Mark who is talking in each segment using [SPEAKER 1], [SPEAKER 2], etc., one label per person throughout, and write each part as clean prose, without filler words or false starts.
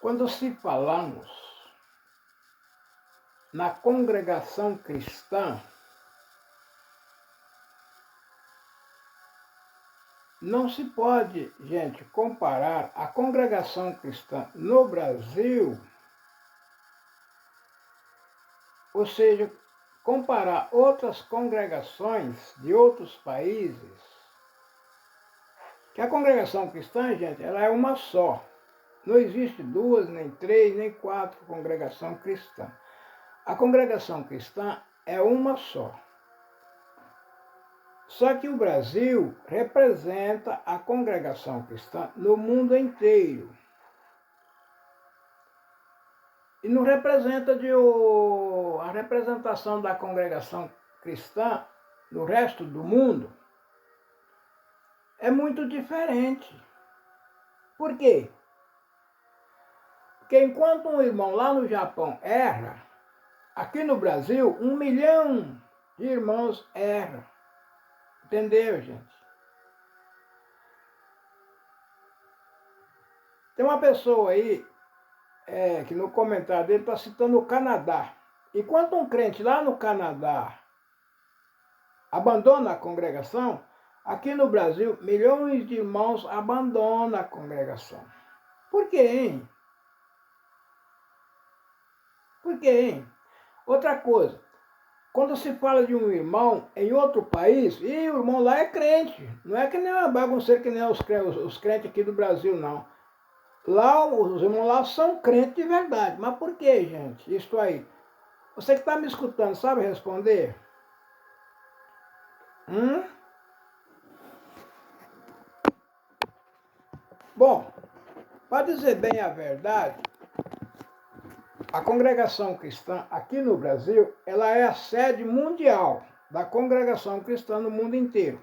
[SPEAKER 1] Quando se falamos na congregação cristã, não se pode, gente, comparar a congregação cristã no Brasil, ou seja, comparar outras congregações de outros países, que a congregação cristã, gente, ela é uma só. Não existe duas, nem três, nem quatro congregações cristãs. A congregação cristã é uma só. Só que o Brasil representa a congregação cristã no mundo inteiro. E não representa a representação da congregação cristã no resto do mundo é muito diferente. Por quê? Porque enquanto um irmão lá no Japão erra, aqui no Brasil, 1 milhão de irmãos erram. Entendeu, gente? Tem uma pessoa aí que no comentário dele está citando o Canadá. Enquanto um crente lá no Canadá abandona a congregação, aqui no Brasil, milhões de irmãos abandonam a congregação. Por quê, hein? Por quê, hein? Outra coisa, quando se fala de um irmão em outro país, e o irmão lá é crente, não é que nem uma bagunceira que nem os crentes aqui do Brasil, não. Lá, os irmãos lá são crentes de verdade. Mas por que, gente? Isso aí. Você que está me escutando, sabe responder? Bom, para dizer bem a verdade, a congregação cristã aqui no Brasil, ela é a sede mundial da congregação cristã no mundo inteiro.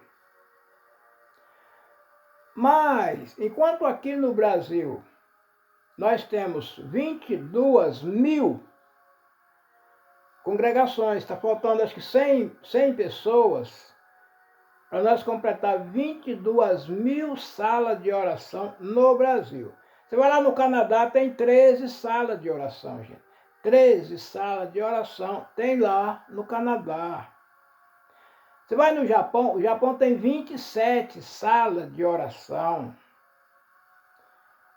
[SPEAKER 1] Mas, enquanto aqui no Brasil nós temos 22 mil congregações, está faltando acho que 100 pessoas para nós completar 22 mil salas de oração no Brasil. Você vai lá no Canadá, tem 13 salas de oração, gente. 13 salas de oração tem lá no Canadá. Você vai no Japão, o Japão tem 27 salas de oração.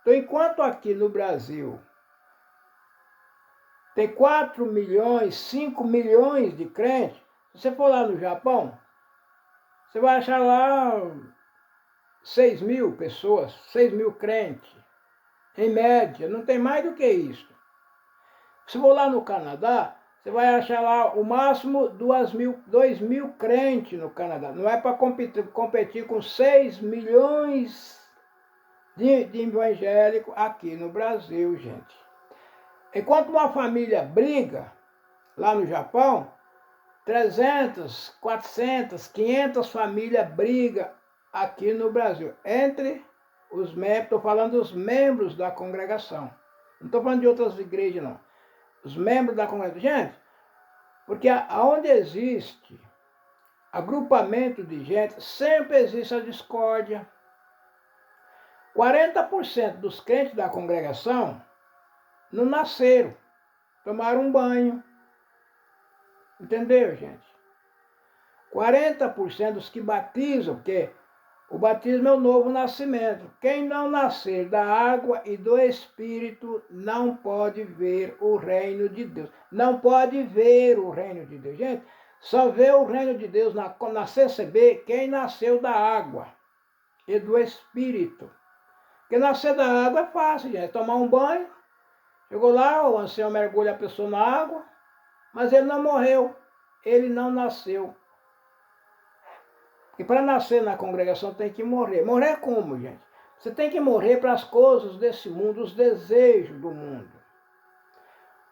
[SPEAKER 1] Então, enquanto aqui no Brasil tem 4 milhões, 5 milhões de crentes, se você for lá no Japão, você vai achar lá 6 mil pessoas, 6 mil crentes, em média, não tem mais do que isso. Se for lá no Canadá, você vai achar lá o máximo 2 mil crentes no Canadá. Não é para competir com 6 milhões de evangélicos aqui no Brasil, gente. Enquanto uma família briga lá no Japão, 300, 400, 500 famílias brigam aqui no Brasil. Entre os membros, estou falando dos membros da congregação. Não estou falando de outras igrejas, não. Os membros da congregação. Gente, porque aonde existe agrupamento de gente, sempre existe a discórdia. 40% dos crentes da congregação não nasceram, tomaram um banho. Entendeu, gente? 40% dos que batizam, porque o batismo é o novo nascimento. Quem não nascer da água e do Espírito não pode ver o reino de Deus. Não pode ver o reino de Deus. Gente, só vê o reino de Deus na CCB quem nasceu da água e do Espírito. Porque nascer da água é fácil, gente. Tomar um banho, chegou lá, o ancião mergulha a pessoa na água, mas ele não morreu, ele não nasceu. E para nascer na congregação tem que morrer. Morrer como, gente? Você tem que morrer para as coisas desse mundo, os desejos do mundo.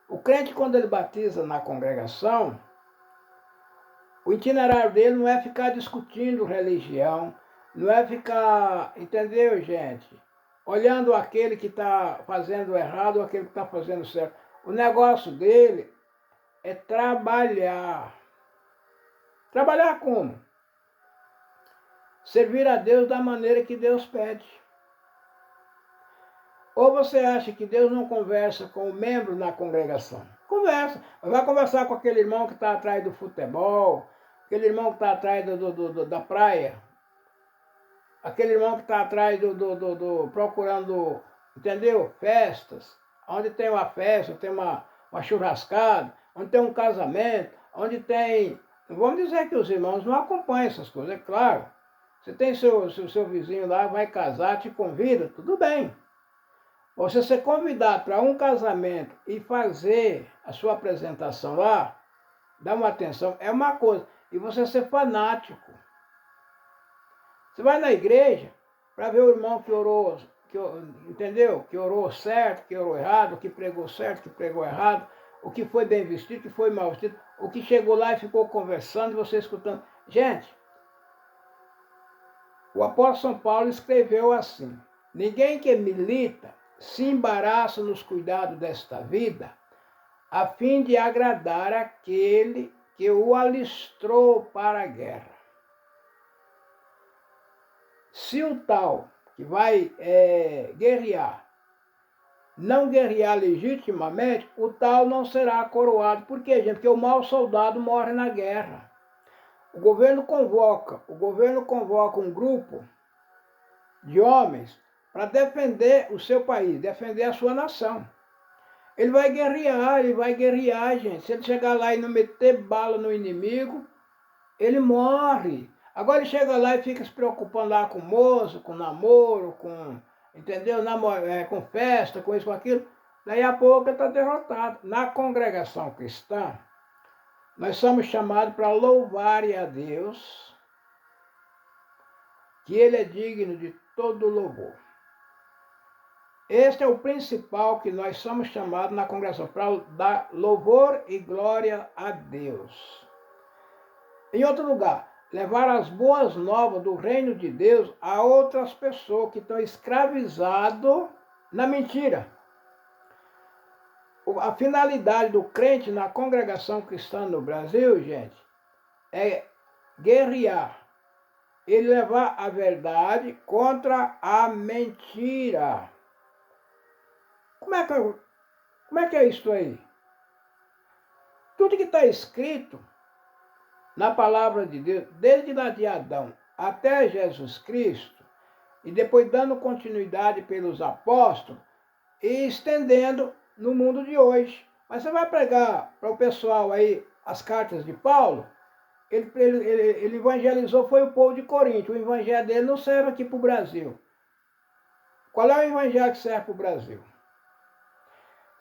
[SPEAKER 1] O crente, quando ele batiza na congregação, o itinerário dele não é ficar discutindo religião, não é ficar, entendeu, gente? Olhando aquele que está fazendo errado ou aquele que está fazendo certo. O negócio dele é trabalhar. Trabalhar como? Servir a Deus da maneira que Deus pede. Ou você acha que Deus não conversa com o membro na congregação? Conversa. Vai conversar com aquele irmão que está atrás do futebol, aquele irmão que está atrás da praia, aquele irmão que está atrás procurando, entendeu? Festas, onde tem uma festa, tem uma churrascada, onde tem um casamento, onde tem... Vamos dizer que os irmãos não acompanham essas coisas, é claro. Você tem seu vizinho lá, vai casar, te convida, tudo bem. Você ser convidado para um casamento e fazer a sua apresentação lá, dar uma atenção, é uma coisa. E você ser fanático. Você vai na igreja para ver o irmão que orou, entendeu? Que orou certo, que orou errado, que pregou certo, que pregou errado, o que foi bem vestido, que foi mal vestido, o que chegou lá e ficou conversando e você escutando. Gente, o apóstolo São Paulo escreveu assim: ninguém que milita se embaraça nos cuidados desta vida, a fim de agradar aquele que o alistrou para a guerra. Se o tal que vai guerrear não guerrear legitimamente, o tal não será coroado. Por quê, gente? Porque o mau soldado morre na guerra. O governo convoca um grupo de homens para defender o seu país, defender a sua nação. Ele vai guerrear, gente. Se ele chegar lá e não meter bala no inimigo, ele morre. Agora ele chega lá e fica se preocupando lá com moço, com namoro, entendeu? Com festa, com isso, com aquilo. Daí a pouco ele está derrotado. Na congregação cristã, nós somos chamados para louvar a Deus, que Ele é digno de todo louvor. Este é o principal que nós somos chamados na congregação, para dar louvor e glória a Deus. Em outro lugar, levar as boas novas do reino de Deus a outras pessoas que estão escravizadas na mentira. A finalidade do crente na congregação cristã no Brasil, gente, é guerrear. Ele levar a verdade contra a mentira. Como é que é isso aí? Tudo que está escrito na palavra de Deus, desde lá de Adão até Jesus Cristo, e depois dando continuidade pelos apóstolos, e estendendo no mundo de hoje. Mas você vai pregar para o pessoal aí as cartas de Paulo, ele evangelizou, foi o povo de Corinto. O evangelho dele não serve aqui para o Brasil. Qual é o evangelho que serve para o Brasil?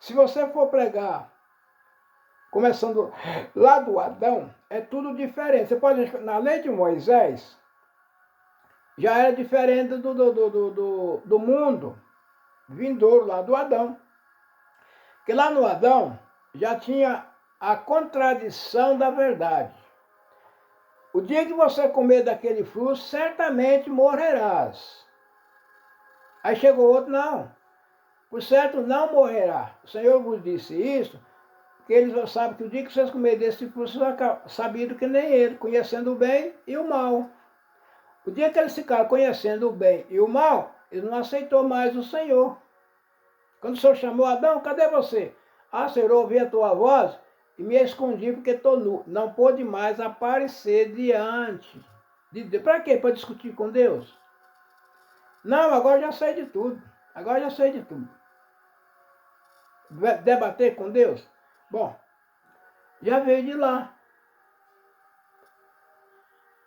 [SPEAKER 1] Se você for pregar, começando lá do Adão, é tudo diferente. Você pode, na lei de Moisés, já era diferente do mundo vindouro lá do Adão. Porque lá no Adão já tinha a contradição da verdade. O dia que você comer daquele fruto, certamente morrerás. Aí chegou outro, não. Por certo, não morrerá. O Senhor vos disse isso, porque eles sabem que o dia que vocês comerem desse fruto, vocês vão sabido que nem ele, conhecendo o bem e o mal. O dia que eles ficaram conhecendo o bem e o mal, eles não aceitou mais o Senhor. Quando o Senhor chamou Adão, cadê você? Ah, Senhor, eu ouvi a tua voz e me escondi porque estou nu. Não pôde mais aparecer diante de Deus. Para quê? Para discutir com Deus? Não, agora já sei de tudo. Agora já sei de tudo. Debater com Deus? Bom, já veio de lá.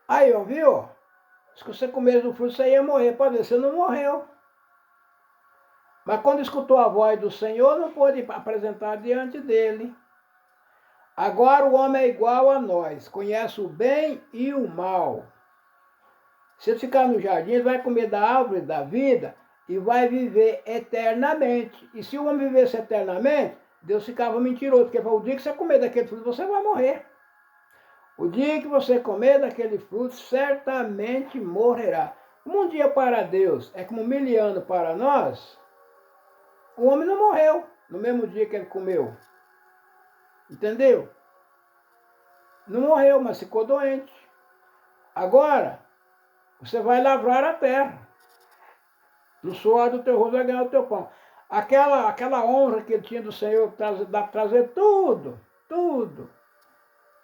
[SPEAKER 1] Aí, ó, viu? Se você comer do fruto, você ia morrer. Pode ver, você não morreu. Mas quando escutou a voz do Senhor, não pôde apresentar diante dele. Agora o homem é igual a nós, conhece o bem e o mal. Se ele ficar no jardim, ele vai comer da árvore da vida e vai viver eternamente. E se o homem vivesse eternamente, Deus ficava mentiroso, porque o dia que você comer daquele fruto, você vai morrer. O dia que você comer daquele fruto, certamente morrerá. Como um dia para Deus é como 1000 anos para nós, o homem não morreu no mesmo dia que ele comeu. Entendeu? Não morreu, mas ficou doente. Agora, você vai lavrar a terra. No suor do teu rosto vai ganhar o teu pão. aquela honra que ele tinha do Senhor, trazer tudo,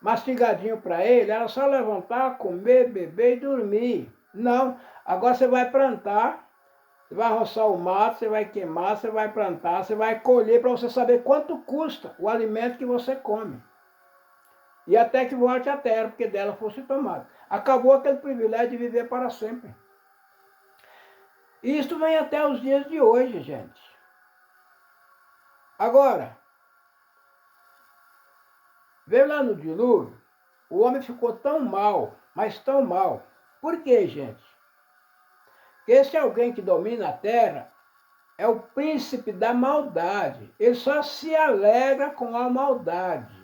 [SPEAKER 1] mastigadinho para ele, era só levantar, comer, beber e dormir. Não, agora você vai plantar, você vai roçar o mato, você vai queimar, você vai plantar, você vai colher para você saber quanto custa o alimento que você come. E até que volte à terra, porque dela fosse tomado. Acabou aquele privilégio de viver para sempre. E isso vem até os dias de hoje, gente. Agora, veio lá no dilúvio, o homem ficou tão mal, mas tão mal. Por quê, gente? Porque esse alguém que domina a terra é o príncipe da maldade. Ele só se alegra com a maldade.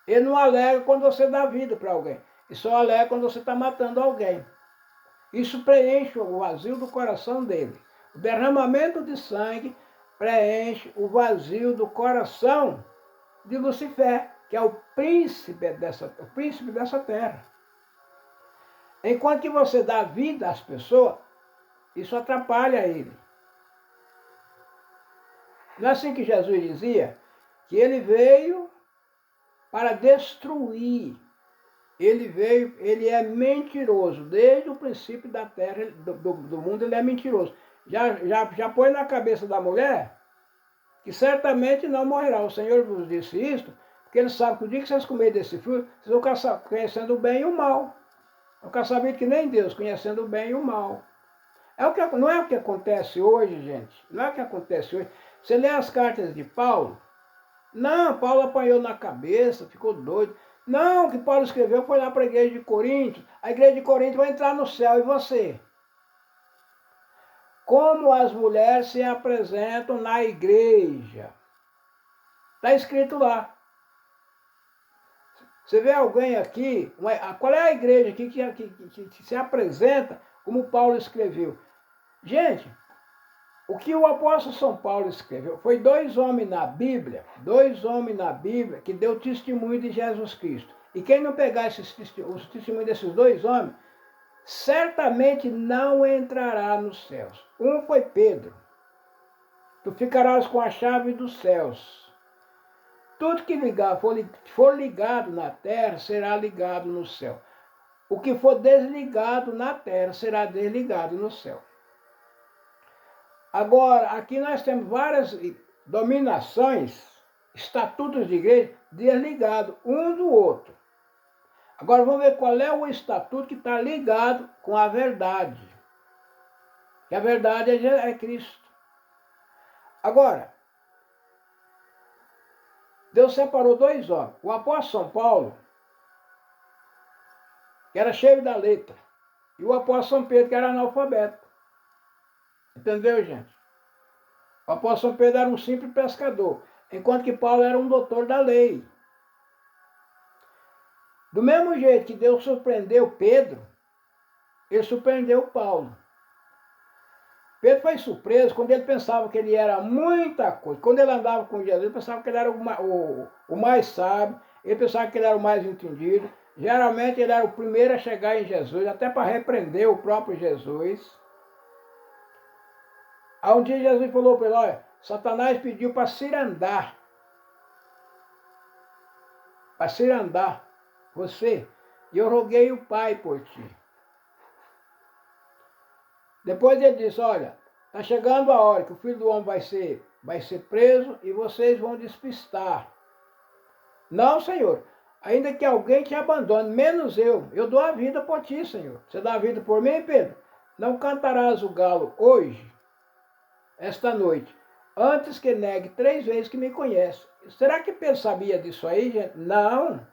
[SPEAKER 1] Ele não alegra quando você dá vida para alguém. Ele só alegra quando você está matando alguém. Isso preenche o vazio do coração dele. O derramamento de sangue preenche o vazio do coração de Lucifer, que é o príncipe dessa terra. Enquanto que você dá vida às pessoas, isso atrapalha ele. Não é assim que Jesus dizia? Que ele veio para destruir. Ele é mentiroso. Desde o princípio da terra, do mundo, ele é mentiroso. Já põe na cabeça da mulher que certamente não morrerá. O Senhor vos disse isto, porque ele sabe que o dia que vocês comerem desse fruto, vocês vão ficar conhecendo o bem e o mal. Vão ficar sabendo que nem Deus, conhecendo o bem e o mal. Não é o que acontece hoje, gente. Não é o que acontece hoje. Você lê as cartas de Paulo. Não, Paulo apanhou na cabeça, ficou doido. Não, o que Paulo escreveu foi lá para a igreja de Corinto. A igreja de Corinto vai entrar no céu, e você? Como as mulheres se apresentam na igreja. Está escrito lá. Você vê alguém aqui, qual é a igreja aqui que se apresenta como Paulo escreveu? Gente, o que o apóstolo São Paulo escreveu foi dois homens na Bíblia que deu testemunho de Jesus Cristo. E quem não pegar os testemunhos desses dois homens, certamente não entrará nos céus. Um foi Pedro. Tu ficarás com a chave dos céus. Tudo que for ligado na terra será ligado no céu. O que for desligado na terra será desligado no céu. Agora, aqui nós temos várias dominações, estatutos de igreja desligados um do outro. Agora vamos ver qual é o estatuto que está ligado com a verdade. Que a verdade é Cristo. Agora, Deus separou dois homens. O apóstolo São Paulo, que era cheio da letra, e o apóstolo São Pedro, que era analfabeto. Entendeu, gente? O apóstolo São Pedro era um simples pescador, enquanto que Paulo era um doutor da lei. Do mesmo jeito que Deus surpreendeu Pedro, ele surpreendeu Paulo. Pedro foi surpreso quando ele pensava que ele era muita coisa. Quando ele andava com Jesus, ele pensava que ele era o mais sábio, ele pensava que ele era o mais entendido. Geralmente ele era o primeiro a chegar em Jesus, até para repreender o próprio Jesus. Aí um dia Jesus falou para ele, olha, Satanás pediu para cirandar. Para cirandar você. E eu roguei o Pai por ti. Depois ele disse, olha, está chegando a hora que o Filho do Homem vai ser preso e vocês vão despistar. Não, Senhor, ainda que alguém te abandone, menos eu dou a vida por ti, Senhor. Você dá a vida por mim, Pedro? Não cantarás o galo hoje, esta noite, antes que negue 3 vezes que me conhece. Será que Pedro sabia disso aí, gente? Não.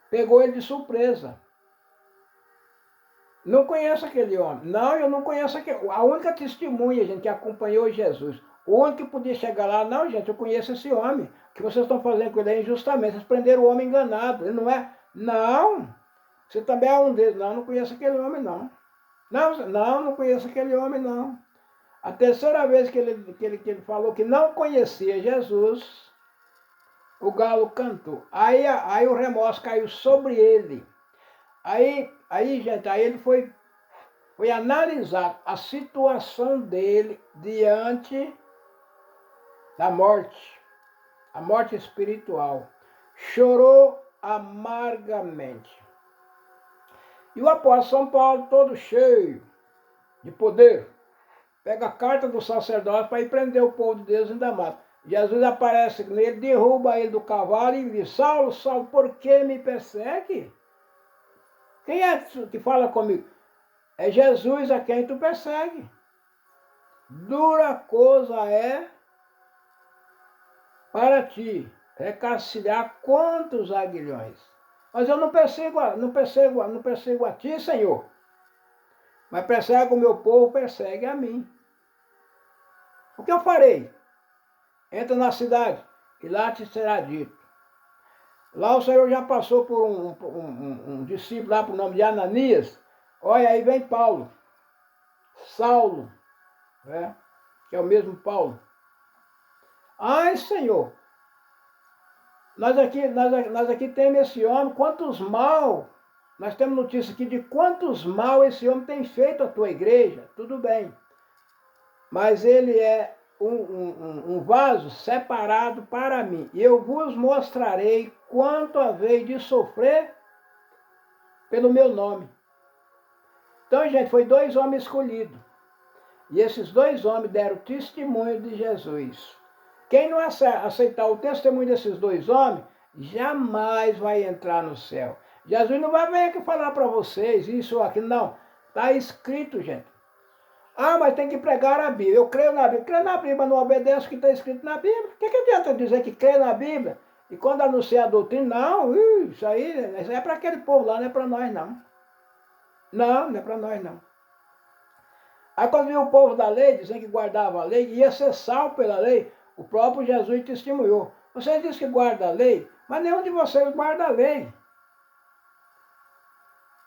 [SPEAKER 1] Pegou ele de surpresa. Não conheço aquele homem. Não, eu não conheço aquele. A única testemunha, gente, que acompanhou Jesus. O único que podia chegar lá, não, gente, eu conheço esse homem. O que vocês estão fazendo com ele é injustamente. Vocês prenderam o homem enganado. Ele não é. Não. Você também é um deles. Não, não conheço aquele homem, não. Não conheço aquele homem, não. A terceira vez que ele falou que não conhecia Jesus, o galo cantou. Aí o remorso caiu sobre ele. Aí, gente, aí ele foi foi analisar a situação dele diante da morte, a morte espiritual. Chorou amargamente. E o apóstolo São Paulo, todo cheio de poder, pega a carta do sacerdote para ir prender o povo de Deus em Damasco. Jesus aparece nele, derruba ele do cavalo e diz: Saulo, Saulo, por que me persegue? Quem é que fala comigo? É Jesus a quem tu persegue. Dura coisa é para ti recarcilhar quantos aguilhões. Mas eu não perseguo a ti, Senhor. Mas persegue o meu povo, persegue a mim. O que eu farei? Entra na cidade e lá te será dito. Lá o Senhor já passou por um discípulo lá por nome de Ananias. Olha, aí vem Paulo. Saulo, né? Que é o mesmo Paulo. Ai, Senhor, nós aqui temos esse homem, quantos mal, nós temos notícia aqui de quantos mal esse homem tem feito à tua igreja, tudo bem. Mas ele é um vaso separado para mim. E eu vos mostrarei quanto haveis de sofrer pelo meu nome. Então, gente, foi 2 homens escolhidos. E esses 2 homens deram testemunho de Jesus. Quem não aceitar o testemunho desses 2 homens, jamais vai entrar no céu. Jesus não vai vir aqui falar para vocês isso ou aquilo, não. Está escrito, gente. Ah, mas tem que pregar a Bíblia. Eu creio na Bíblia. Creio na Bíblia, mas não obedece o que está escrito na Bíblia. O que adianta dizer que crê na Bíblia? E quando anuncia a doutrina, não, isso aí é para aquele povo lá, não é para nós, não. Não é para nós, não. Aí quando viu o povo da lei, dizendo que guardava a lei, ia ser salvo pela lei, o próprio Jesus testemunhou. Vocês dizem que guarda a lei, mas nenhum de vocês guarda a lei.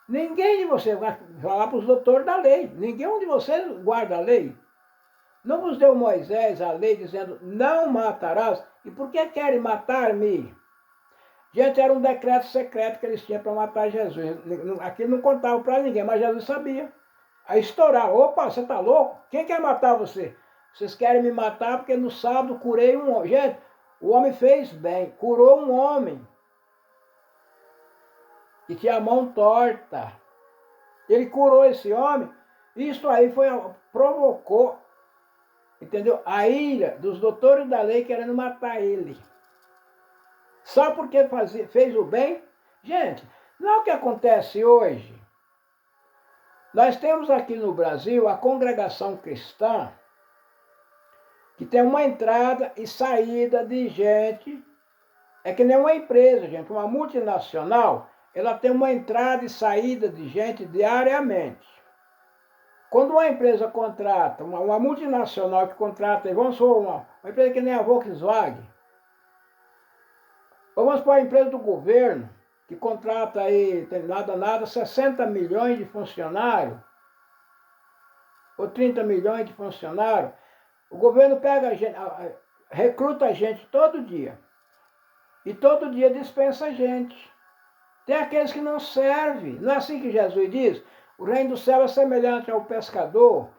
[SPEAKER 1] Ninguém de vocês vai falar para os doutores da lei. Ninguém de vocês guarda a lei. Não vos deu Moisés a lei dizendo, não matarás? E por que querem matar-me? Gente, era um decreto secreto que eles tinham para matar Jesus. Aquilo não contava para ninguém, mas Jesus sabia. Aí estourava. Opa, você está louco? Quem quer matar você? Vocês querem me matar porque no sábado curei um homem. Gente, o homem fez bem, curou um homem que tinha a mão torta. Ele curou esse homem. Isso aí provocou, entendeu? A ira dos doutores da lei querendo matar ele. Só porque fez o bem? Gente, não é o que acontece hoje. Nós temos aqui no Brasil a congregação cristã que tem uma entrada e saída de gente. É que nem uma empresa, gente, uma multinacional, ela tem uma entrada e saída de gente diariamente. Quando uma empresa contrata, uma multinacional que contrata, vamos supor, uma empresa que nem a Volkswagen, ou vamos supor a empresa do governo, que contrata aí, tem nada, 60 milhões de funcionários, ou 30 milhões de funcionários, o governo pega a gente, recruta a gente todo dia. E todo dia dispensa a gente. Tem aqueles que não servem. Não é assim que Jesus diz? O reino do céu é semelhante ao pescador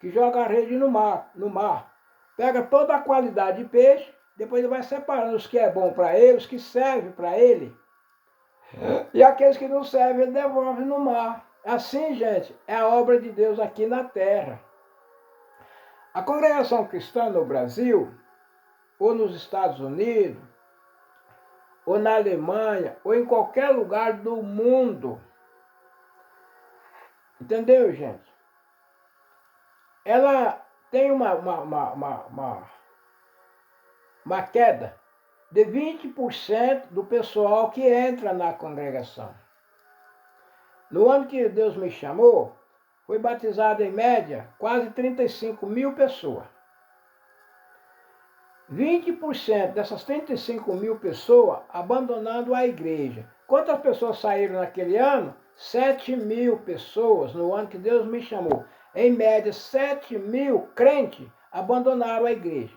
[SPEAKER 1] que joga a rede no mar. Pega toda a qualidade de peixe, depois ele vai separando os que é bom para ele, os que servem para ele. E aqueles que não servem, ele devolve no mar. Assim, gente, é a obra de Deus aqui na terra. A congregação cristã no Brasil, ou nos Estados Unidos, ou na Alemanha, ou em qualquer lugar do mundo, entendeu, gente? Ela tem uma queda de 20% do pessoal que entra na congregação. No ano que Deus me chamou, foi batizado em média quase 35 mil pessoas. 20% dessas 35 mil pessoas abandonando a igreja. Quantas pessoas saíram naquele ano? 7 mil pessoas no ano que Deus me chamou. Em média, 7 mil crentes abandonaram a igreja.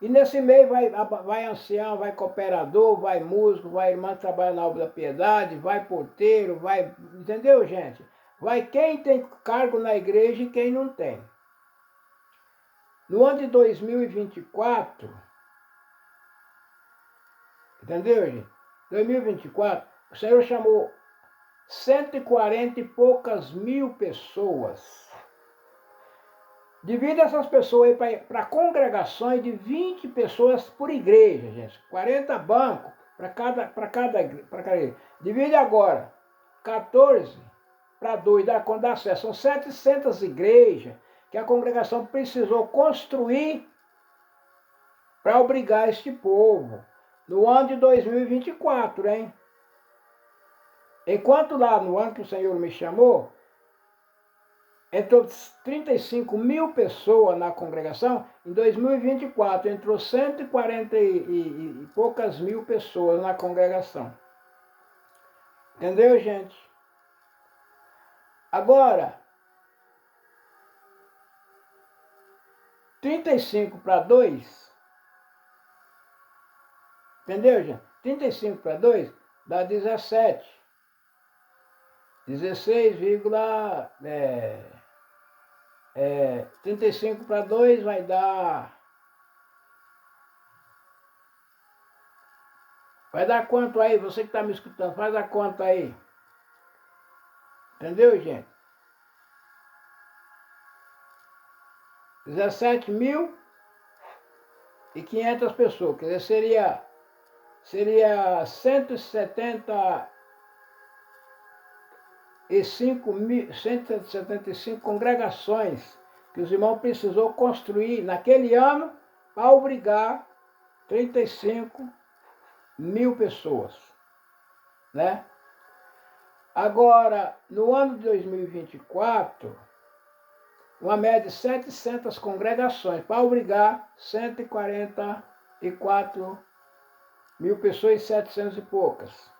[SPEAKER 1] E nesse meio vai ancião, vai cooperador, vai músico, vai irmã que trabalha na obra da piedade, vai porteiro, vai... Entendeu, gente? vai quem tem cargo na igreja e quem não tem. No ano de 2024, entendeu, gente? 2024, o Senhor chamou 140 e poucas mil pessoas. Divide essas pessoas aí para congregações de 20 pessoas por igreja, gente. 40 bancos para cada igreja. Divide agora 14 para 2, quando dá certo. São 700 igrejas que a congregação precisou construir para obrigar este povo. No ano de 2024, hein? Enquanto lá no ano que o Senhor me chamou, entrou 35 mil pessoas na congregação, em 2024 entrou 140 e poucas mil pessoas na congregação. Entendeu, gente? Agora, 35 para 2, entendeu, gente? 35 para 2 dá 17. 16, 35 para 2 vai dar... Vai dar quanto aí? Você que está me escutando, faz a conta aí. Entendeu, gente? 17.500 pessoas. Quer dizer, seria 175 congregações que os irmãos precisou construir naquele ano para obrigar 35 mil pessoas, né? Agora, no ano de 2024, uma média de 700 congregações para obrigar 144 mil pessoas e 700 e poucas.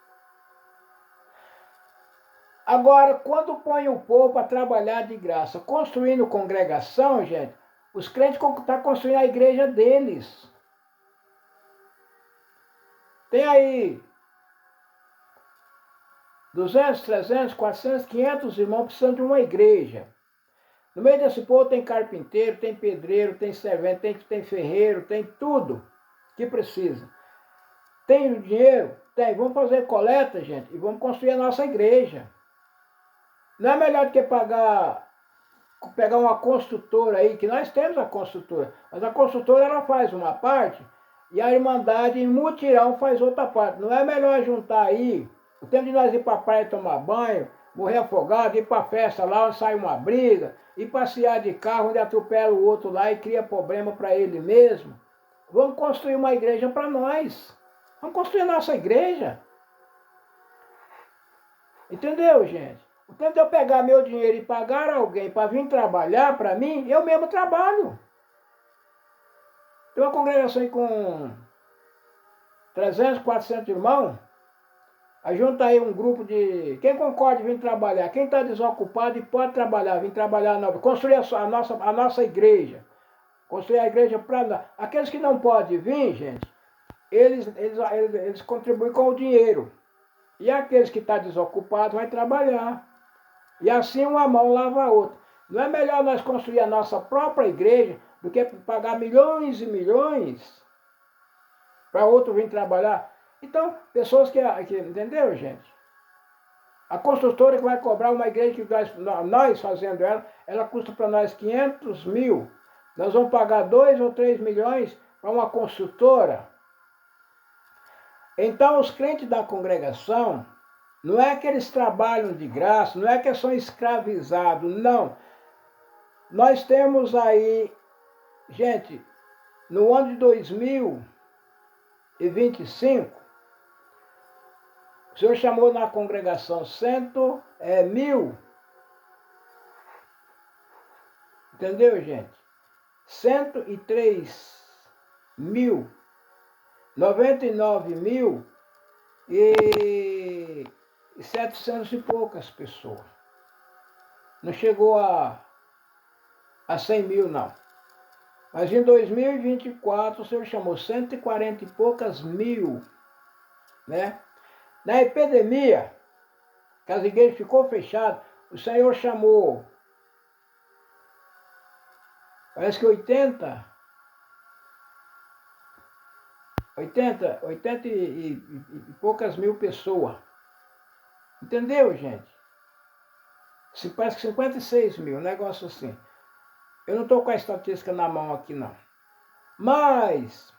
[SPEAKER 1] Agora, quando põe o povo para trabalhar de graça, construindo congregação, gente, os crentes estão construindo a igreja deles. Tem aí 200, 300, 400, 500 irmãos precisando de uma igreja. No meio desse povo tem carpinteiro, tem pedreiro, tem servente, tem ferreiro, tem tudo que precisa. Tem o dinheiro? Tem. Vamos fazer coleta, gente, e vamos construir a nossa igreja. Não é melhor do que pegar uma construtora aí, que nós temos a construtora, mas a construtora ela faz uma parte e a Irmandade em mutirão faz outra parte. Não é melhor juntar aí, o tempo de nós ir para a praia tomar banho, morrer afogado, ir para a festa lá onde sai uma briga, ir passear de carro onde atropela o outro lá e cria problema para ele mesmo. Vamos construir uma igreja para nós. Vamos construir a nossa igreja. Entendeu, gente? O tempo de eu pegar meu dinheiro e pagar alguém para vir trabalhar para mim, eu mesmo trabalho. Tem uma congregação aí com 300, 400 irmãos. Aí junta aí um grupo de... Quem concorda em vir trabalhar? Quem está desocupado e pode trabalhar, vir trabalhar na obra. Construir a nossa igreja. Construir a igreja para nós. Aqueles que não podem vir, gente, eles contribuem com o dinheiro. E aqueles que estão desocupados vão trabalhar. E assim uma mão lava a outra. Não é melhor nós construir a nossa própria igreja do que pagar milhões e milhões para outro vir trabalhar? Então, pessoas que entendeu, gente? A construtora que vai cobrar uma igreja que nós fazendo ela custa para nós 500 mil. Nós vamos pagar 2 ou 3 milhões para uma construtora. Então, os crentes da congregação, não é que eles trabalham de graça, não é que são escravizados, não. Nós temos aí, gente, no ano de 2025, o Senhor chamou na congregação 100.000, entendeu, gente? 103.000, 99.000 e 700 e poucas pessoas. Não chegou a 100 mil, não. Mas em 2024 o Senhor chamou 140 e poucas mil, né? Na epidemia, que as igrejas ficou fechadas, o Senhor chamou, parece que 80 e poucas mil pessoas. Entendeu, gente? Parece que 56 mil, um negócio assim. Eu não estou com a estatística na mão aqui, não. Mas,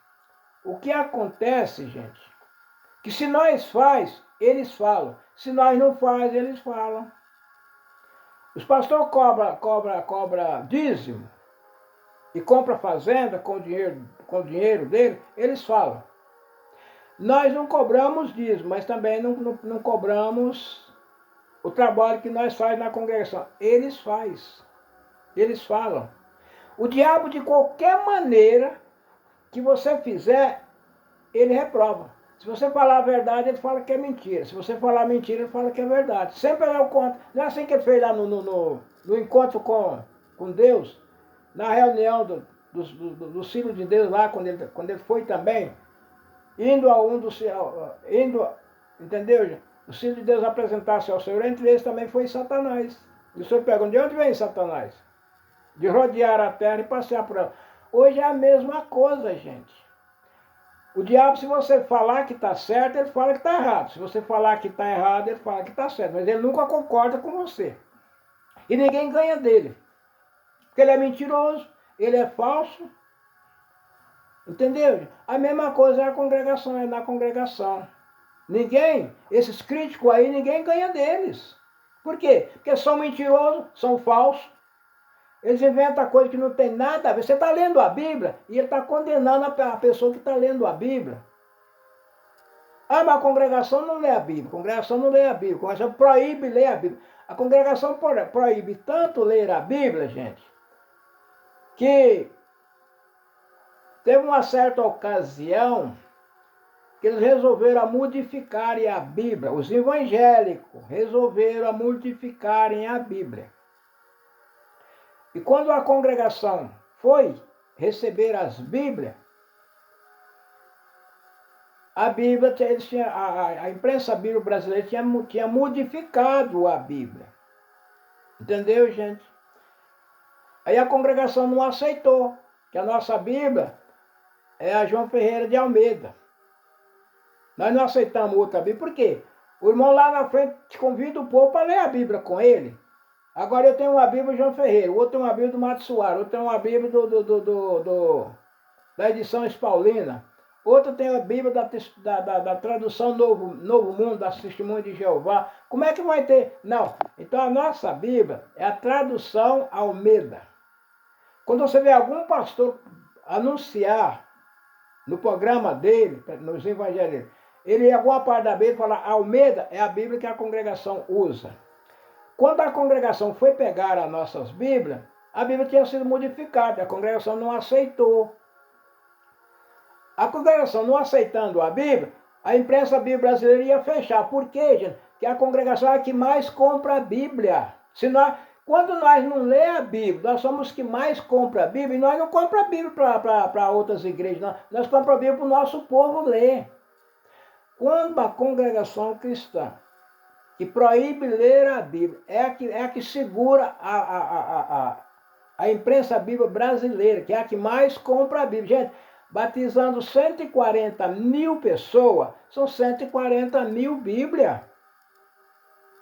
[SPEAKER 1] o que acontece, gente, que se nós faz, eles falam. Se nós não faz, eles falam. Os pastores cobra dízimo e compra fazenda com o dinheiro dele, eles falam. Nós não cobramos dízimo, mas também não cobramos o trabalho que nós faz na congregação. Eles faz. Eles falam. O diabo, de qualquer maneira que você fizer, ele reprova. Se você falar a verdade, ele fala que é mentira. Se você falar mentira, ele fala que é verdade. Sempre é o contra. Não é assim que ele fez lá no encontro com Deus, na reunião do Filho de Deus lá, quando ele foi também, entendeu? O Filho de Deus apresentasse ao Senhor, entre eles também foi Satanás. E o Senhor pergunta, de onde vem Satanás? De rodear a terra e passear por ela. Hoje é a mesma coisa, gente. O diabo, se você falar que está certo, ele fala que está errado. Se você falar que está errado, ele fala que está certo. Mas ele nunca concorda com você. E ninguém ganha dele. Porque ele é mentiroso, ele é falso. Entendeu? A mesma coisa é a congregação, é na congregação. Esses críticos aí, ninguém ganha deles. Por quê? Porque são mentirosos, são falsos. Eles inventam coisa que não tem nada a ver. Você está lendo a Bíblia e ele está condenando a pessoa que está lendo a Bíblia. Ah, mas a congregação não lê a Bíblia. A congregação não lê a Bíblia. A congregação proíbe ler a Bíblia. A congregação proíbe tanto ler a Bíblia, gente, que teve uma certa ocasião que eles resolveram modificarem a Bíblia. Os evangélicos resolveram modificarem a Bíblia. E quando a congregação foi receber as Bíblias, a Bíblia, a imprensa bíblica brasileira tinha modificado a Bíblia. Entendeu, gente? Aí a congregação não aceitou, que a nossa Bíblia é a João Ferreira de Almeida. Nós não aceitamos outra Bíblia, por quê? O irmão lá na frente convida o povo para ler a Bíblia com ele. Agora eu tenho uma Bíblia do João Ferreira, o outro tem uma Bíblia do Mato Soares, outro tem uma Bíblia da edição Paulina, outro tem a Bíblia da tradução Novo Mundo, da Testemunha de Jeová. Como é que vai ter? Não. Então a nossa Bíblia é a tradução Almeida. Quando você vê algum pastor anunciar no programa dele, nos evangelhos, ele em alguma parte da Bíblia fala Almeida é a Bíblia que a congregação usa. Quando a congregação foi pegar as nossas Bíblias, a Bíblia tinha sido modificada, a congregação não aceitou. A congregação não aceitando a Bíblia, a imprensa bíblica brasileira ia fechar. Por quê, gente? Porque a congregação é a que mais compra a Bíblia. Quando nós não lê a Bíblia, nós somos os que mais compra a Bíblia, e nós não compramos a Bíblia para outras igrejas, não. Nós compramos a Bíblia para o nosso povo ler. Quando a congregação cristã que proíbe ler a Bíblia, é a que segura a imprensa bíblica brasileira, que é a que mais compra a Bíblia. Gente, batizando 140 mil pessoas, são 140 mil Bíblias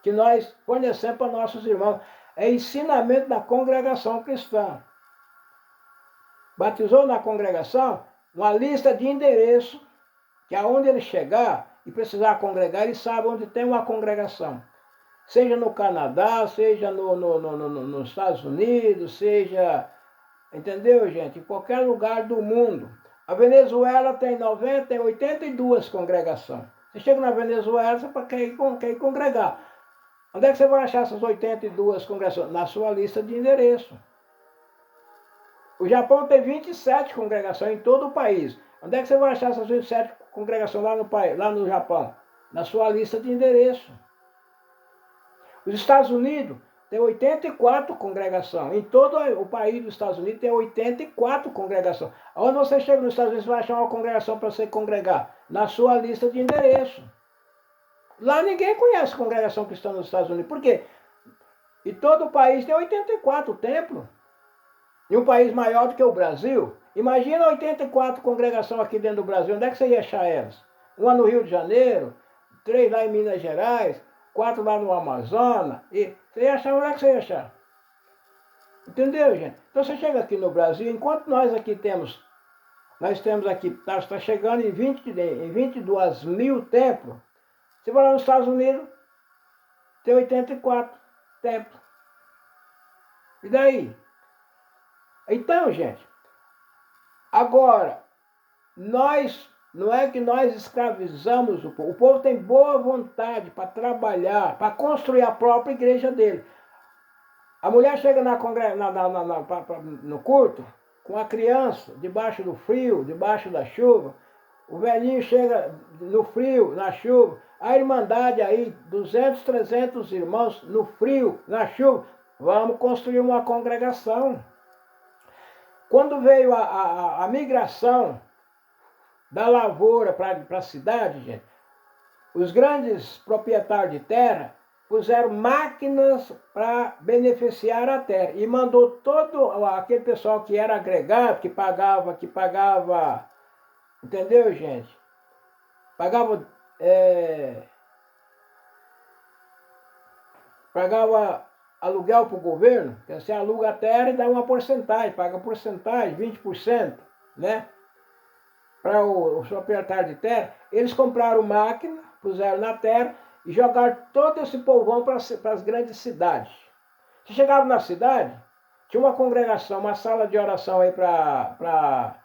[SPEAKER 1] que nós fornecemos para nossos irmãos. É ensinamento da congregação cristã. Batizou na congregação uma lista de endereços, que aonde ele chegar e precisar congregar, ele sabe onde tem uma congregação. Seja no Canadá, seja nos Estados Unidos, seja, entendeu, gente? Em qualquer lugar do mundo. A Venezuela tem 82 congregações. Você chega na Venezuela, você quer ir congregar. Onde é que você vai achar essas 82 congregações? Na sua lista de endereço. O Japão tem 27 congregações em todo o país. Onde é que você vai achar essas 27 congregações lá no Japão? Na sua lista de endereço. Os Estados Unidos tem 84 congregações. Em todo o país dos Estados Unidos tem 84 congregações. Onde você chega nos Estados Unidos, você vai achar uma congregação para você congregar? Na sua lista de endereço. Lá ninguém conhece congregação cristã nos Estados Unidos. Por quê? E todo o país tem 84 templos. E um país maior do que o Brasil. Imagina 84 congregações aqui dentro do Brasil. Onde é que você ia achar elas? Uma no Rio de Janeiro, 3 lá em Minas Gerais, 4 lá no Amazonas. E você ia achar, onde é que você ia achar? Entendeu, gente? Então você chega aqui no Brasil, enquanto nós temos aqui, está chegando em 22 mil templos. Você vai lá nos Estados Unidos, tem 84 templos. E daí? Então, gente, agora, não é que nós escravizamos o povo. O povo tem boa vontade para trabalhar, para construir a própria igreja dele. A mulher chega no culto com a criança, debaixo do frio, debaixo da chuva. O velhinho chega no frio, na chuva. A irmandade aí, 200, 300 irmãos no frio, na chuva. Vamos construir uma congregação. Quando veio a migração da lavoura para a cidade, gente, os grandes proprietários de terra puseram máquinas para beneficiar a terra e mandou todo aquele pessoal que era agregado, que pagava, entendeu, gente? Pagava aluguel para o governo, que você aluga a terra e dá uma porcentagem, paga porcentagem, 20%, né? Para os proprietários de terra, eles compraram máquina, puseram na terra e jogaram todo esse povão para as grandes cidades. Se chegavam na cidade, tinha uma congregação, uma sala de oração aí para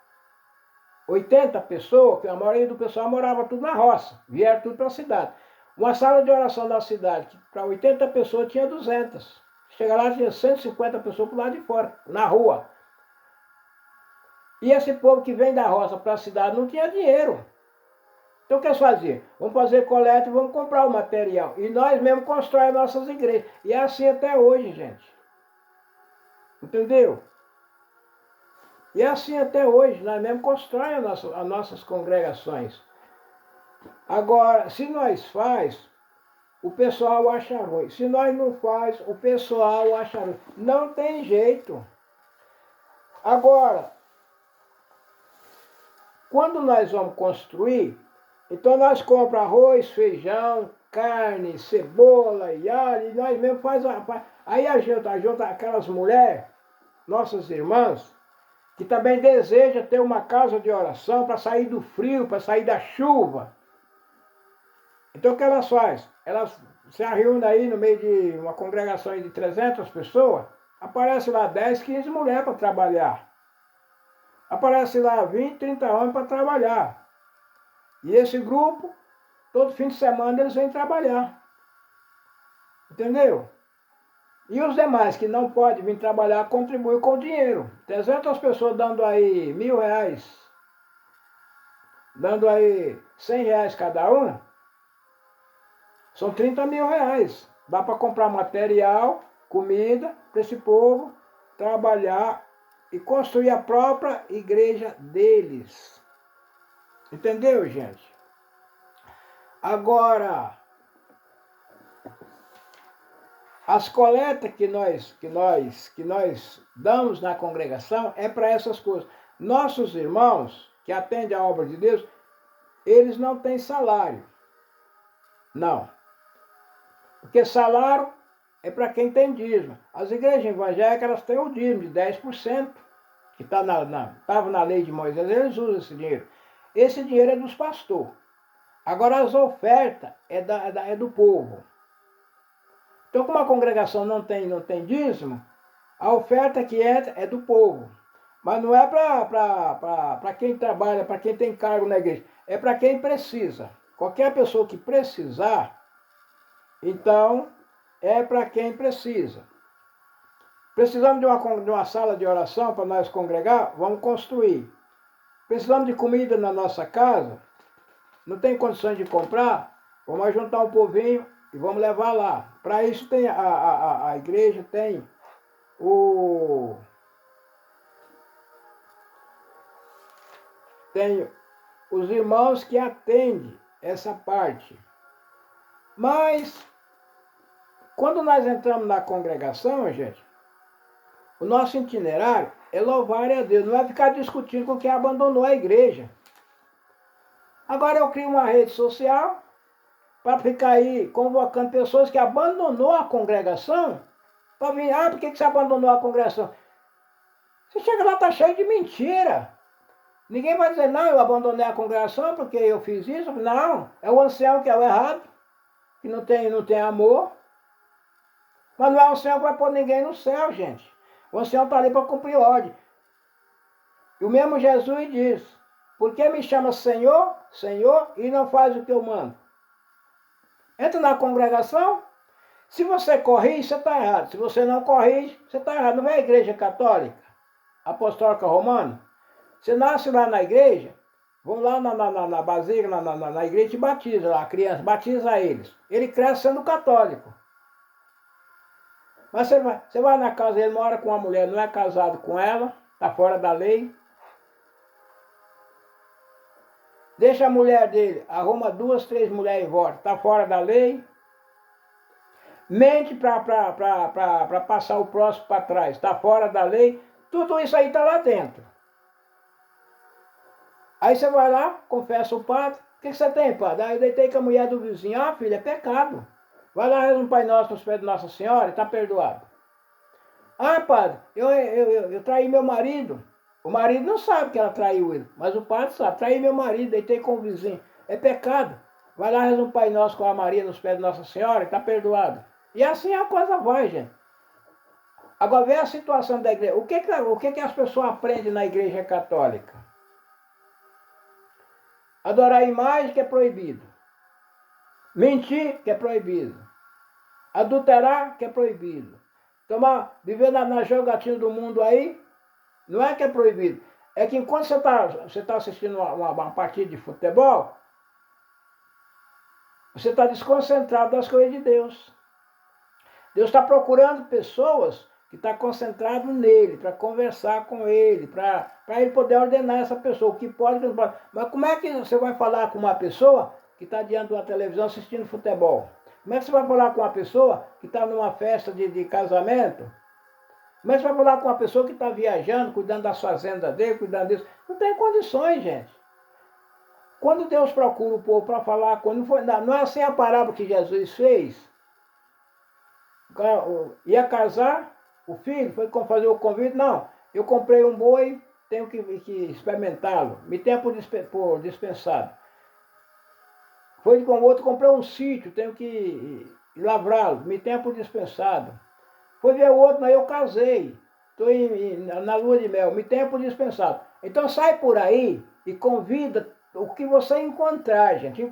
[SPEAKER 1] 80 pessoas, que a maioria do pessoal morava tudo na roça, vieram tudo para a cidade. Uma sala de oração da cidade, que para 80 pessoas tinha 200. Chega lá, tinha 150 pessoas por lá de fora, na rua. E esse povo que vem da roça para a cidade não tinha dinheiro. Então o que eles faziam? Vamos fazer coleta e vamos comprar o material. E nós mesmos constrói nossas igrejas. E é assim até hoje, gente. Entendeu? E é assim até hoje, nós mesmos constrói as nossas congregações. Agora, se nós faz, o pessoal acha ruim. Se nós não faz, o pessoal acha ruim. Não tem jeito. Agora, quando nós vamos construir, então nós compramos arroz, feijão, carne, cebola e alho, e nós mesmos aí a gente aquelas mulheres, nossas irmãs, que também desejam ter uma casa de oração para sair do frio, para sair da chuva. Então o que elas fazem? Elas se reúnem aí no meio de uma congregação de 300 pessoas, aparece lá 10, 15 mulheres para trabalhar. Aparece lá 20, 30 homens para trabalhar. E esse grupo, todo fim de semana eles vêm trabalhar. Entendeu? E os demais que não podem vir trabalhar contribuem com dinheiro. 300 pessoas dando aí R$ 1.000, dando aí R$ 100 cada um, são R$ 30.000. Dá para comprar material, comida, para esse povo trabalhar e construir a própria igreja deles. Entendeu, gente? Agora, as coletas que nós damos na congregação é para essas coisas. Nossos irmãos que atendem a obra de Deus, eles não têm salário. Não. Porque salário é para quem tem dízimo. As igrejas evangélicas elas têm o dízimo de 10%, que estava na lei de Moisés, eles usam esse dinheiro. Esse dinheiro é dos pastores. Agora as ofertas é do povo. Então, como a congregação não tem dízimo, a oferta que é do povo. Mas não é para quem trabalha, para quem tem cargo na igreja. É para quem precisa. Qualquer pessoa que precisar, então, é para quem precisa. Precisamos de uma sala de oração para nós congregar? Vamos construir. Precisamos de comida na nossa casa? Não tem condições de comprar? Vamos juntar um povinho e vamos levar lá. Para isso tem a igreja tem tem os irmãos que atendem essa parte. Mas Quando nós entramos na congregação, gente, o nosso itinerário é louvar a Deus, não é ficar discutindo com quem abandonou a igreja. Agora eu crio uma rede social para ficar aí convocando pessoas que abandonou a congregação, para vir, por que você abandonou a congregação? Você chega lá, tá cheio de mentira. Ninguém vai dizer, não, eu abandonei a congregação porque eu fiz isso. Não, é o ancião que é o errado, que não tem amor. Mas não é o ancião que vai pôr ninguém no céu, gente. O ancião está ali para cumprir ordem. E o mesmo Jesus diz, por que me chama Senhor, Senhor, e não faz o que eu mando? Entra na congregação, se você corrige, você está errado. Se você não corrige, você está errado. Não é a igreja católica, apostólica romana? Você nasce lá na igreja, vão lá na basílica, na igreja e batiza lá, a criança, batiza eles. Ele cresce sendo católico. Mas você vai na casa dele, mora com uma mulher, não é casado com ela, está fora da lei. Deixa a mulher dele, arruma 2, 3 mulheres em volta, está fora da lei. Mente para passar o próximo para trás, está fora da lei. Tudo isso aí está lá dentro. Aí você vai lá, confessa o padre. O que você tem, padre? Aí eu deitei com a mulher do vizinho. Ah, filho, é pecado. Vai lá, reza um Pai Nosso nos pés de Nossa Senhora e está perdoado. Ah, padre, eu traí meu marido. O marido não sabe que ela traiu ele, mas o padre sabe. Traí meu marido, deitei com o vizinho. É pecado. Vai lá, reza um Pai Nosso com a Maria nos pés de Nossa Senhora e está perdoado. E assim a coisa vai, gente. Agora vê a situação da igreja. O que as pessoas aprendem na igreja católica? Adorar a imagem, que é proibido. Mentir, que é proibido. Adulterar, que é proibido. Viver na jogatina do mundo aí, não é que é proibido. É que enquanto você tá assistindo uma partida de futebol, você está desconcentrado das coisas de Deus. Deus está procurando pessoas que estão concentradas nele, para conversar com ele, para ele poder ordenar essa pessoa, o que pode e o que não pode. Mas como é que você vai falar com uma pessoa que está diante de uma televisão assistindo futebol? Como é que você vai falar com uma pessoa que está numa festa de casamento? Como é que você vai falar com uma pessoa que está viajando, cuidando das fazendas dele, cuidando disso? Não tem condições, gente. Quando Deus procura o povo para falar, não é assim a parábola que Jesus fez. Ia casar, o filho foi fazer o convite, não, eu comprei um boi, tenho que experimentá-lo, me tenha por dispensado. Foi com o outro, comprei um sítio, tenho que lavrá-lo, me tenha por dispensado. Foi ver o outro, não, eu casei, estou na lua de mel, me tenha por dispensado. Então sai por aí e convida o que você encontrar, gente,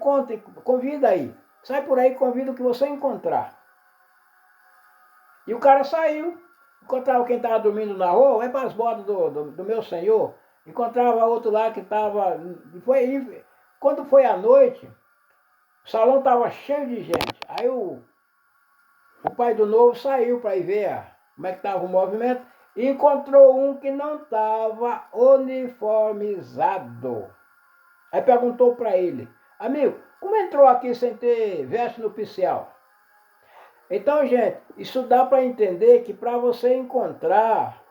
[SPEAKER 1] convida aí. Sai por aí e convida o que você encontrar. E o cara saiu, encontrava quem estava dormindo na rua, vai para as bordas do meu senhor, encontrava outro lá que estava... Quando foi à noite, o salão estava cheio de gente. Aí o pai do novo saiu para ir ver como é que estava o movimento e encontrou um que não estava uniformizado. Aí perguntou para ele, amigo, como entrou aqui sem ter veste nupcial? Então, gente, isso dá para entender que para você entrar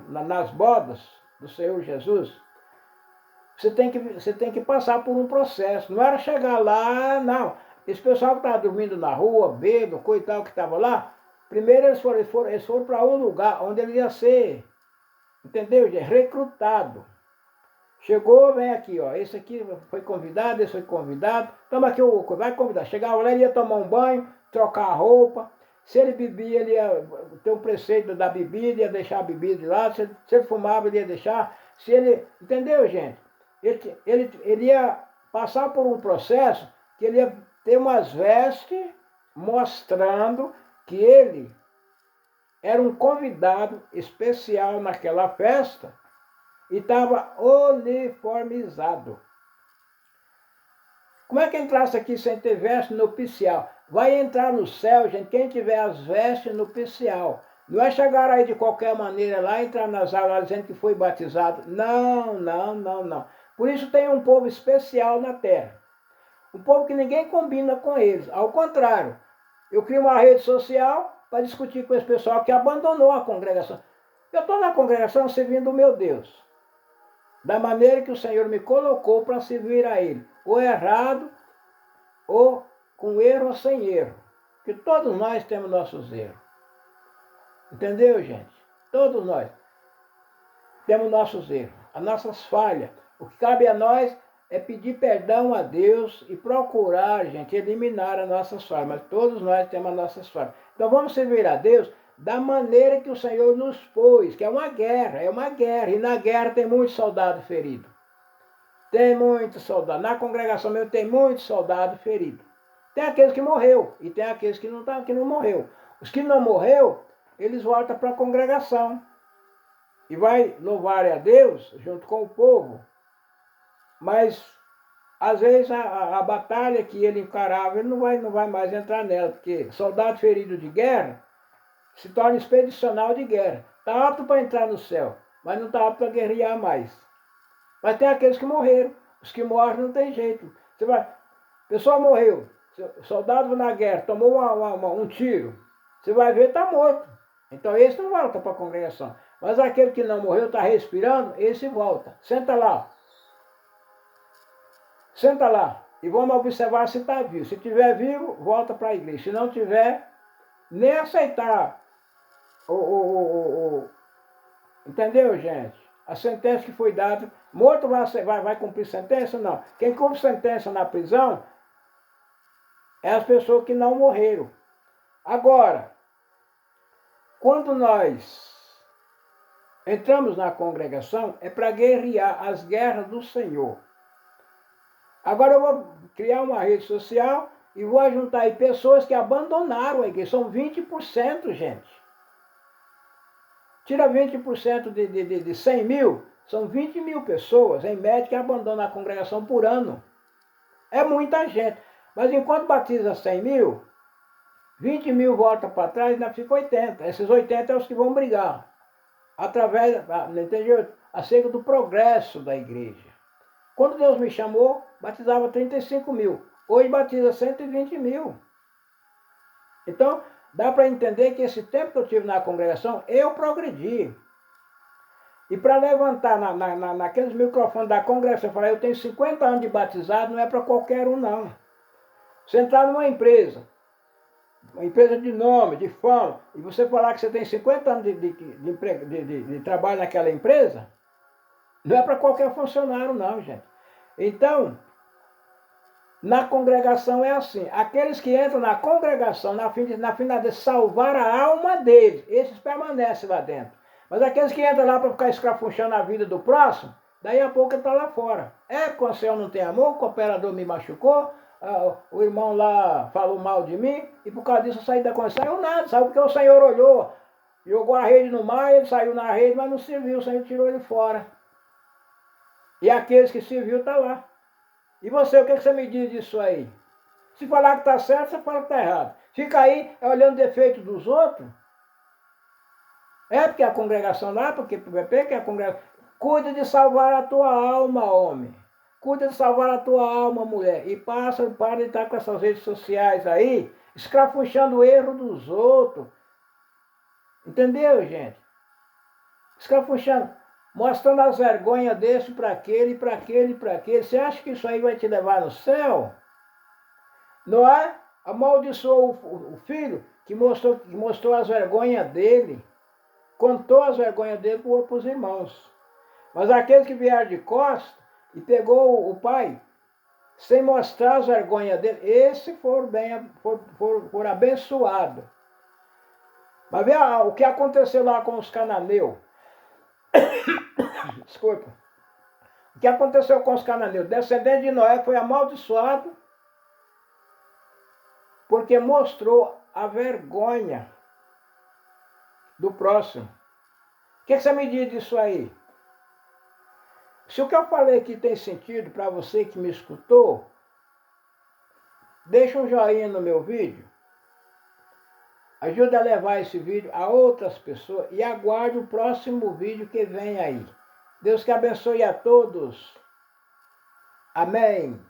[SPEAKER 1] nas bodas do Senhor Jesus, você tem que passar por um processo. Não era chegar lá, não. Esse pessoal que estava dormindo na rua, bêbado, coitado que estava lá, primeiro eles foram para um lugar onde ele ia ser, entendeu, gente? Recrutado. Chegou, vem aqui, ó. Esse aqui foi convidado, esse foi convidado. Toma aqui, vai convidar. Chegava lá, ele ia tomar um banho, trocar a roupa. Se ele bebia, ele ia ter um preceito da bebida, ia deixar a bebida de lado. Se ele fumava, ele ia deixar. Se ele, entendeu, gente? Ele ia passar por um processo que ele ia ter umas vestes mostrando que ele era um convidado especial naquela festa e estava uniformizado. Como é que entrasse aqui sem ter veste nupcial? Vai entrar no céu, gente, quem tiver as vestes nupcial. Não é chegar aí de qualquer maneira lá, entrar nas aulas dizendo que foi batizado. Não, não, não, não. Por isso tem um povo especial na terra. Um povo que ninguém combina com eles. Ao contrário, Eu crio uma rede social para discutir com esse pessoal que abandonou a congregação. Eu estou na congregação servindo o meu Deus, da maneira que o Senhor me colocou para servir a Ele, ou errado, ou com erro ou sem erro, que todos nós temos nossos erros. Entendeu, gente? Todos nós temos nossos erros, as nossas falhas. O que cabe a nós é pedir perdão a Deus e procurar, gente, eliminar as nossas falhas. Mas todos nós temos as nossas falhas. Então vamos servir a Deus da maneira que o Senhor nos pôs, que é uma guerra, E na guerra tem muitos soldados feridos. Tem muitos soldados. Na congregação mesmo tem muitos soldados feridos. Tem aqueles que morreu e tem aqueles que não morreu. Os que não morreu, eles voltam para a congregação e vai louvar a Deus junto com o povo. Mas às vezes a batalha que ele encarava, ele não vai mais entrar nela, porque soldado ferido de guerra se torna expedicional de guerra. Está apto para entrar no céu, mas não está apto para guerrear mais. Mas tem aqueles que morreram. Os que morrem não tem jeito. Você vai, a pessoa morreu, soldado na guerra, tomou um tiro. Você vai ver, está morto. Então esse não volta para a congregação. Mas aquele que não morreu, está respirando, esse volta. Senta lá. Senta lá. E vamos observar se está vivo. Se estiver vivo, volta para a igreja. Se não tiver, nem aceitar. Entendeu, gente? A sentença que foi dada. Morto vai cumprir sentença? Não. Quem cumpre sentença na prisão é as pessoas que não morreram. Agora, quando nós entramos na congregação, é para guerrear as guerras do Senhor. Agora eu vou criar uma rede social e vou juntar aí pessoas que abandonaram a igreja. São 20%, gente. Tira 20% de 100 mil, são 20 mil pessoas, em média, que abandonam a congregação por ano. É muita gente. Mas enquanto batiza 100 mil, 20 mil volta para trás e ainda fica 80. Esses 80 é os que vão brigar. Através, entendeu? Acerca do progresso da igreja. Quando Deus me chamou, batizava 35 mil. Hoje batiza 120 mil. Então, dá para entender que esse tempo que eu tive na congregação, eu progredi. E para levantar naqueles microfones da congregação, falar, eu tenho 50 anos de batizado, não é para qualquer um, não. Você entrar numa empresa de nome, de fama, e você falar que você tem 50 anos de trabalho naquela empresa, não é para qualquer funcionário, não, gente. Então, na congregação é assim. Aqueles que entram na congregação na finalidade de salvar a alma deles, esses permanecem lá dentro. Mas aqueles que entram lá para ficar escrafunchando a vida do próximo, daí a pouco ele está lá fora. É porque o Senhor não tem amor, o cooperador me machucou, o irmão lá falou mal de mim, e por causa disso eu saí da congregação. Saiu nada, saiu porque o Senhor olhou, jogou a rede no mar, ele saiu na rede, mas não serviu, o Senhor tirou ele fora. E aqueles que serviu estão lá. E você, o que você me diz disso aí? Se falar que está certo, você fala que está errado. Fica aí olhando defeito dos outros. É porque a congregação lá, porque a congregação... Cuida de salvar a tua alma, homem. Cuida de salvar a tua alma, mulher. E para de estar com essas redes sociais aí, escrafunchando o erro dos outros. Entendeu, gente? Escrafunchando. Mostrando as vergonhas desse para aquele, para aquele, para aquele. Você acha que isso aí vai te levar no céu? Não é? Amaldiçoou o filho que mostrou as vergonhas dele. Contou as vergonhas dele para os irmãos. Mas aqueles que vieram de costas e pegou o pai, sem mostrar as vergonhas dele, esses foram abençoados. Mas vê o que aconteceu lá com os cananeus. Desculpa. O que aconteceu com os cananeus? Descendente de Noé foi amaldiçoado porque mostrou a vergonha do próximo. O que você me diz disso aí? Se o que eu falei aqui tem sentido para você que me escutou, deixa um joinha no meu vídeo. Ajuda a levar esse vídeo a outras pessoas e aguarde o próximo vídeo que vem aí. Deus que abençoe a todos. Amém.